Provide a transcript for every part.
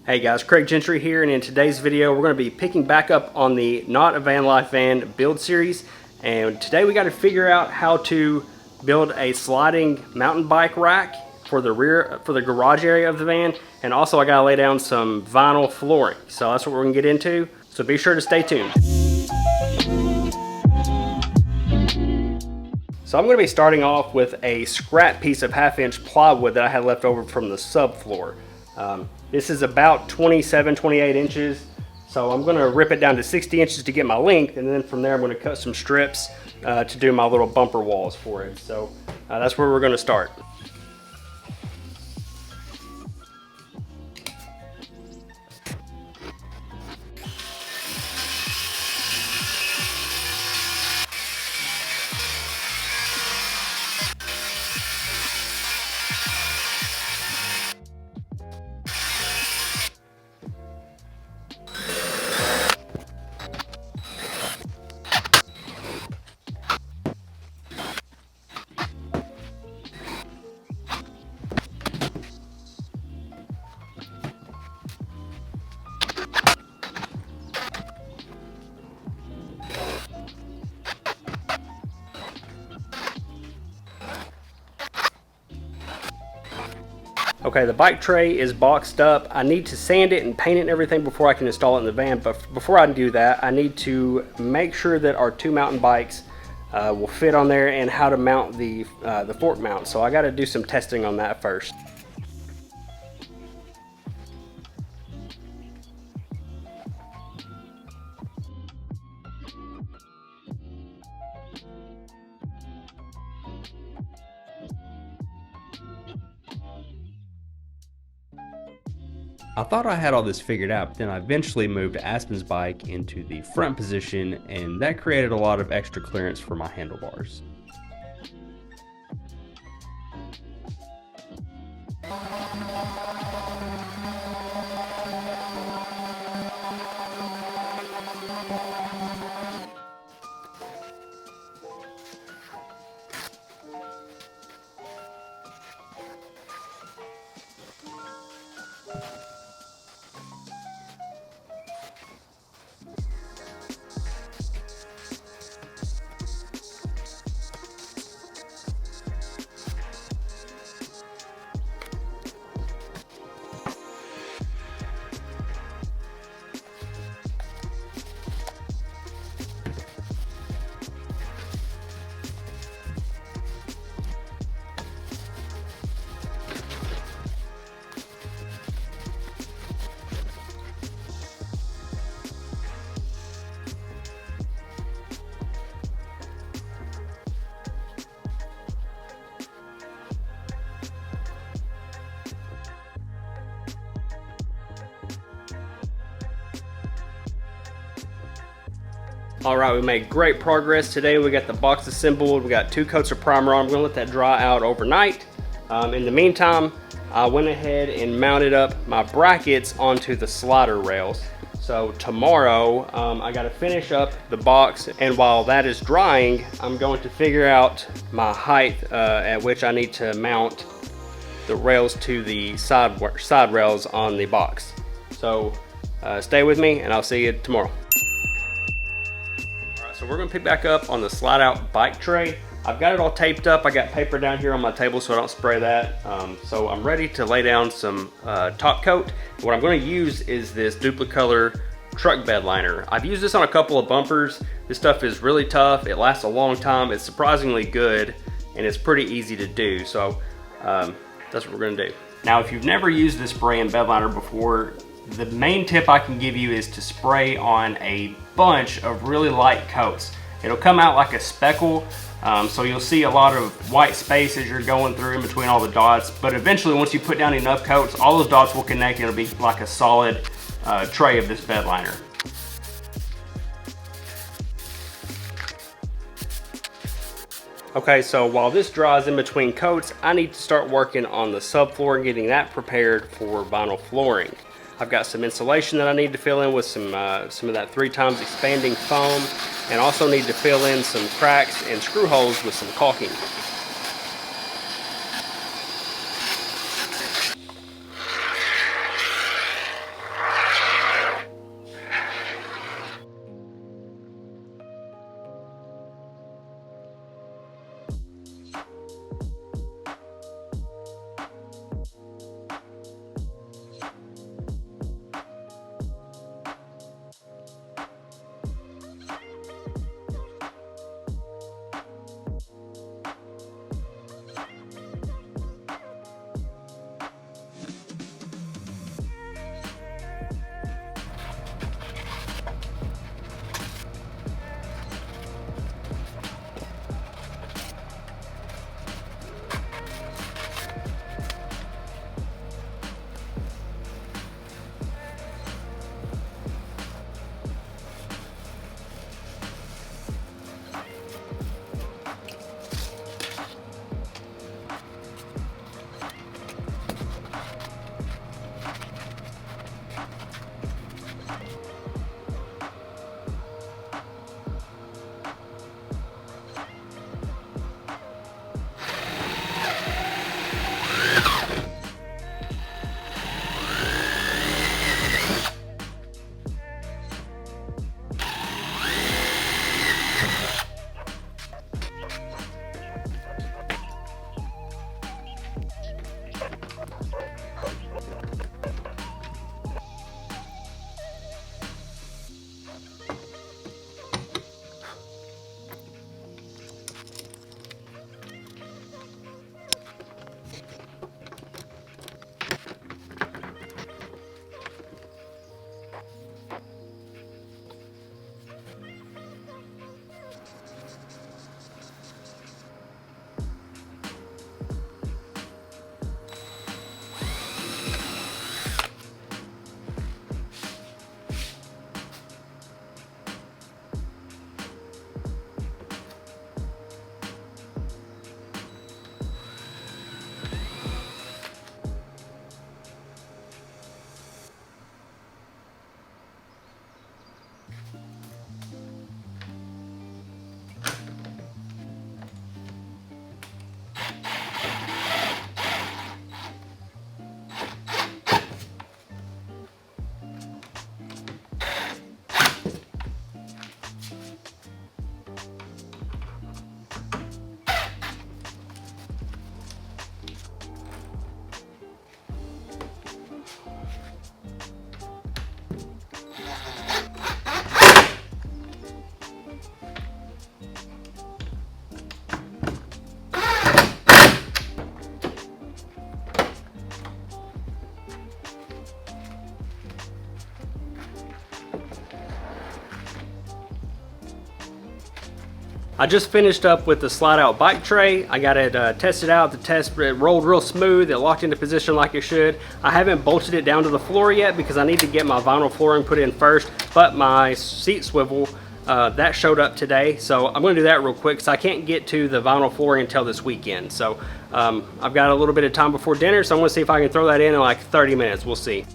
Hey guys, Craig Gentry here, and in today's video we're going to be picking back up on the Not a Van Life Van build series. And today we got to figure out how to build a sliding mountain bike rack for the garage area of the van, and also I got to lay down some vinyl flooring. So that's what we're going to get into. So be sure to stay tuned. So I'm going to be starting off with a scrap piece of 1/2-inch plywood that I had left over from the subfloor. This is about 27-28 inches, so I'm going to rip it down to 60 inches to get my length, and then from there I'm going to cut some strips to do my little bumper walls for it. So that's where we're going to start. Okay, the bike tray is boxed up. I need to sand it and paint it and everything before I can install it in the van. But before I do that, I need to make sure that our two mountain bikes will fit on there and how to mount the fork mount. So I got to do some testing on that first. I thought I had all this figured out, but then I eventually moved Aspen's bike into the front position, and that created a lot of extra clearance for my handlebars. All right, we made great progress today. We got the box assembled. We got 2 coats of primer on. I'm gonna let that dry out overnight. In the meantime, I went ahead and mounted up my brackets onto the slider rails. So tomorrow, I gotta finish up the box, and while that is drying, I'm going to figure out my height at which I need to mount the rails to the side rails on the box. So stay with me, and I'll see you tomorrow. So we're going to pick back up on the slide out bike tray. I've got it all taped up. I got paper down here on my table so I don't spray that. So I'm ready to lay down some top coat. What I'm going to use is this Duplicolor truck bed liner. I've used this on a couple of bumpers. This stuff is really tough. It lasts a long time. It's surprisingly good, and it's pretty easy to do. So that's what we're going to do. Now, if you've never used this spray and bed liner before, the main tip I can give you is to spray on a bunch of really light coats. It'll come out like a speckle, so you'll see a lot of white space as you're going through in between all the dots, but eventually once you put down enough coats, all those dots will connect and it'll be like a solid tray of this bed liner. Okay, so while this dries in between coats, I need to start working on the subfloor and getting that prepared for vinyl flooring. I've got some insulation that I need to fill in with some of that 3x expanding foam, and also need to fill in some cracks and screw holes with some caulking. I just finished up with the slide out bike tray. I got it tested out. The test, it rolled real smooth. It locked into position like it should. I haven't bolted it down to the floor yet because I need to get my vinyl flooring put in first, but my seat swivel, that showed up today. So I'm gonna do that real quick because I can't get to the vinyl flooring until this weekend. So I've got a little bit of time before dinner, so I'm gonna see if I can throw that in like 30 minutes. We'll see.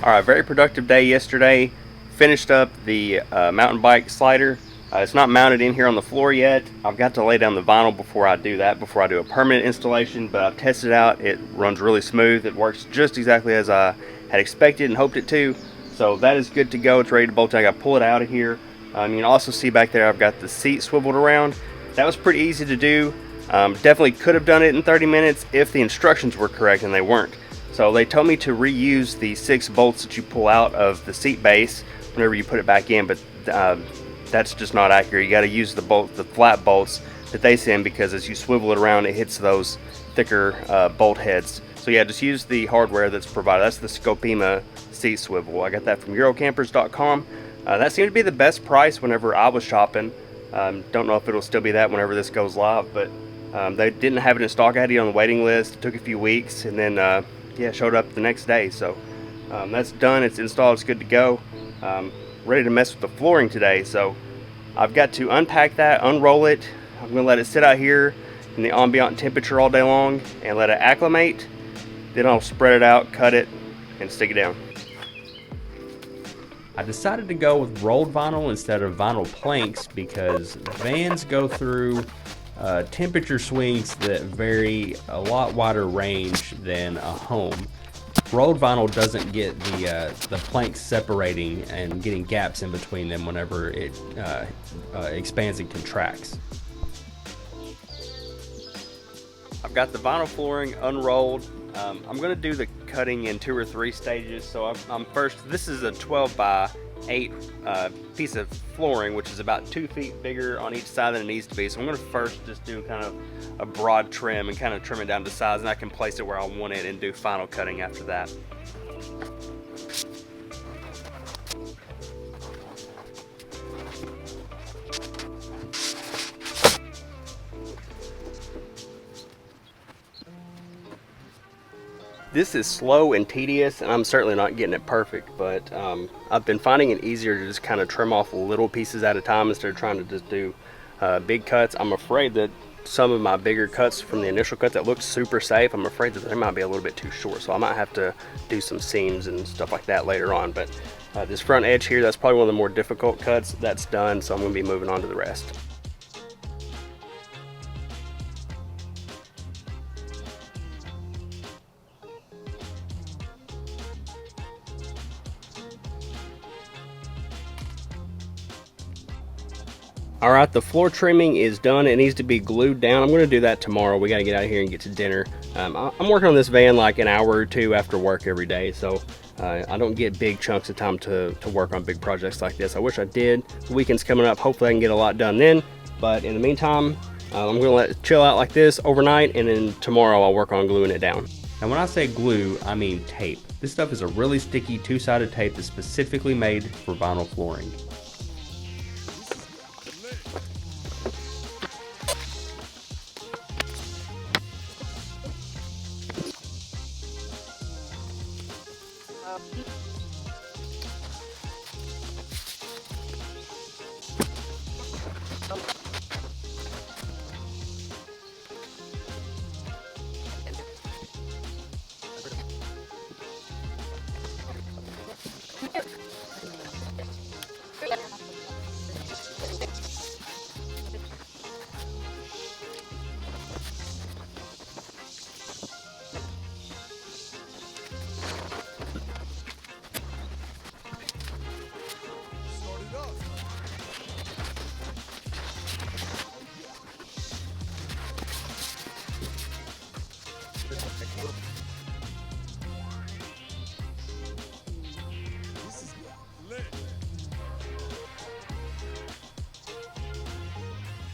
All right, very productive day yesterday. Finished up the mountain bike slider. It's not mounted in here on the floor yet. I've got to lay down the vinyl before I do that, before I do a permanent installation, but I've tested it out. It runs really smooth. It works just exactly as I had expected and hoped it to. So that is good to go. It's ready to bolt. I got to pull it out of here. You can also see back there I've got the seat swiveled around. That was pretty easy to do. Definitely could have done it in 30 minutes if the instructions were correct, and they weren't. So they told me to reuse the 6 bolts that you pull out of the seat base whenever you put it back in, but that's just not accurate. You got to use the flat bolts that they send, because as you swivel it around, it hits those thicker bolt heads. So yeah, just use the hardware that's provided. That's the Scopema seat swivel. I got that from Eurocampers.com. That seemed to be the best price whenever I was shopping. Don't know if it'll still be that whenever this goes live, but they didn't have it in stock. I had it on the waiting list. It took a few weeks, and then yeah, showed up the next day. So that's done. It's installed. It's good to go. Ready to mess with the flooring today. So I've got to unpack that, unroll it. I'm going to let it sit out here in the ambient temperature all day long and let it acclimate. Then I'll spread it out, cut it, and stick it down. I decided to go with rolled vinyl instead of vinyl planks because vans go through temperature swings that vary a lot wider range than a home. Rolled vinyl doesn't get the planks separating and getting gaps in between them whenever it expands and contracts. I've got the vinyl flooring unrolled. I'm going to do the cutting in 2 or 3 stages. So I'm first, this is a 12 by 8 piece of flooring, which is about 2 feet bigger on each side than it needs to be. So I'm going to first just do kind of a broad trim and kind of trim it down to size, and I can place it where I want it and do final cutting after that. This is slow and tedious, and I'm certainly not getting it perfect, but I've been finding it easier to just kind of trim off little pieces at a time instead of trying to just do big cuts. I'm afraid that some of my bigger cuts from the initial cut that looked super safe, I'm afraid that they might be a little bit too short, so I might have to do some seams and stuff like that later on. But this front edge here, that's probably one of the more difficult cuts. That's done, so I'm going to be moving on to the rest. All right, the floor trimming is done. It needs to be glued down. I'm going to do that tomorrow. We got to get out of here and get to dinner. I'm working on this van like an hour or 2 after work every day, so I don't get big chunks of time to work on big projects like this. I wish I did. The weekend's coming up. Hopefully I can get a lot done then, but in the meantime, I'm going to let it chill out like this overnight, and then tomorrow I'll work on gluing it down. And when I say glue, I mean tape. This stuff is a really sticky 2-sided tape that's specifically made for vinyl flooring.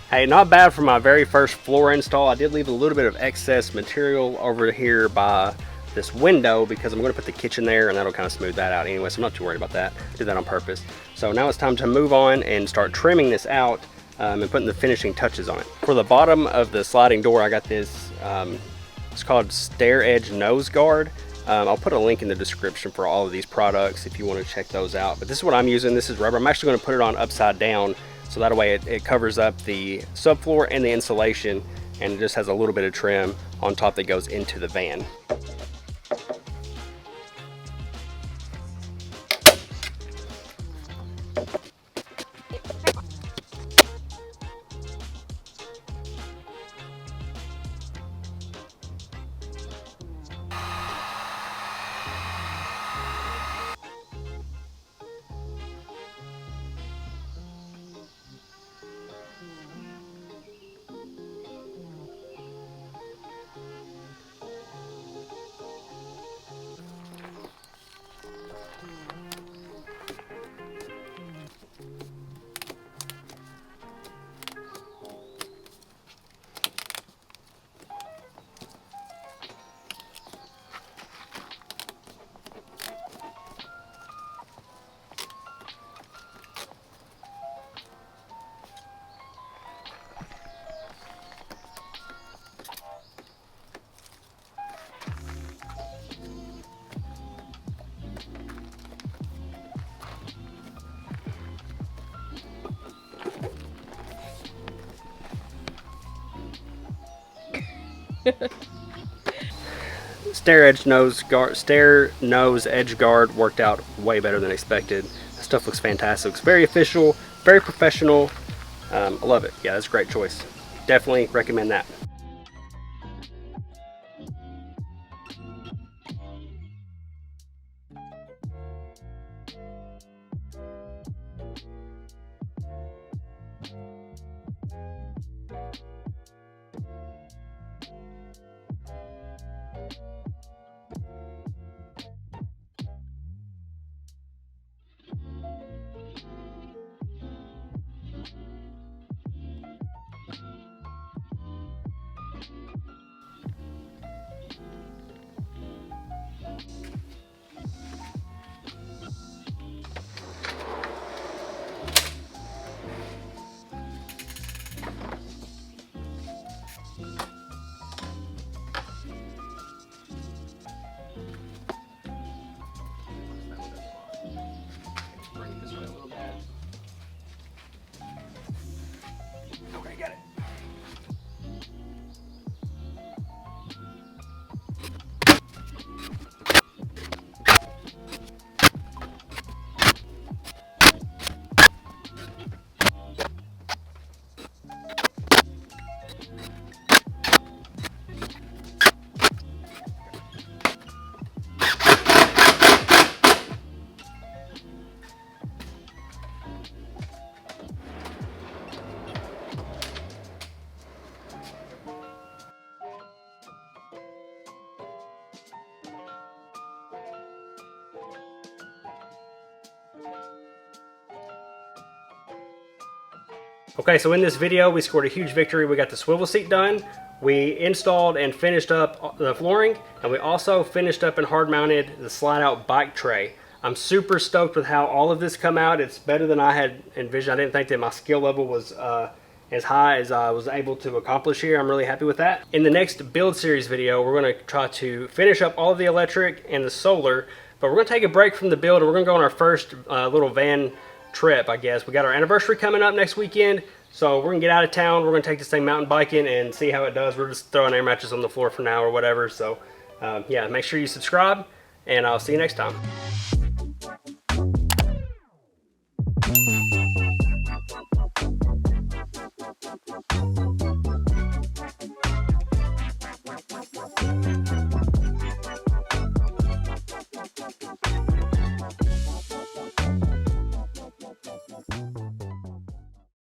Hey, not bad for my very first floor install. I did leave a little bit of excess material over here by this window because I'm going to put the kitchen there and that'll kind of smooth that out anyway, so I'm not too worried about that. Did that on purpose. So now it's time to move on and start trimming this out and putting the finishing touches on it. For the bottom of the sliding door, I got this, it's called Stair Edge Nose Guard. I'll put a link in the description for all of these products if you want to check those out. But this is what I'm using. This is rubber. I'm actually going to put it on upside down so that way it covers up the subfloor and the insulation, and it just has a little bit of trim on top that goes into the van. Stair nose edge guard worked out way better than expected. This stuff looks fantastic. Looks very official, very professional. I love it. Yeah, that's a great choice. Definitely recommend that. Okay, so in this video, we scored a huge victory. We got the swivel seat done. We installed and finished up the flooring, and we also finished up and hard mounted the slide out bike tray. I'm super stoked with how all of this come out. It's better than I had envisioned. I didn't think that my skill level was as high as I was able to accomplish here. I'm really happy with that. In the next build series video, we're gonna try to finish up all of the electric and the solar, but we're gonna take a break from the build and we're gonna go on our first little van trip, I guess. We got our anniversary coming up next weekend, so we're gonna get out of town. We're gonna take this thing mountain biking and see how it does. We're just throwing air mattress on the floor for now or whatever. So yeah, make sure you subscribe, and I'll see you next time.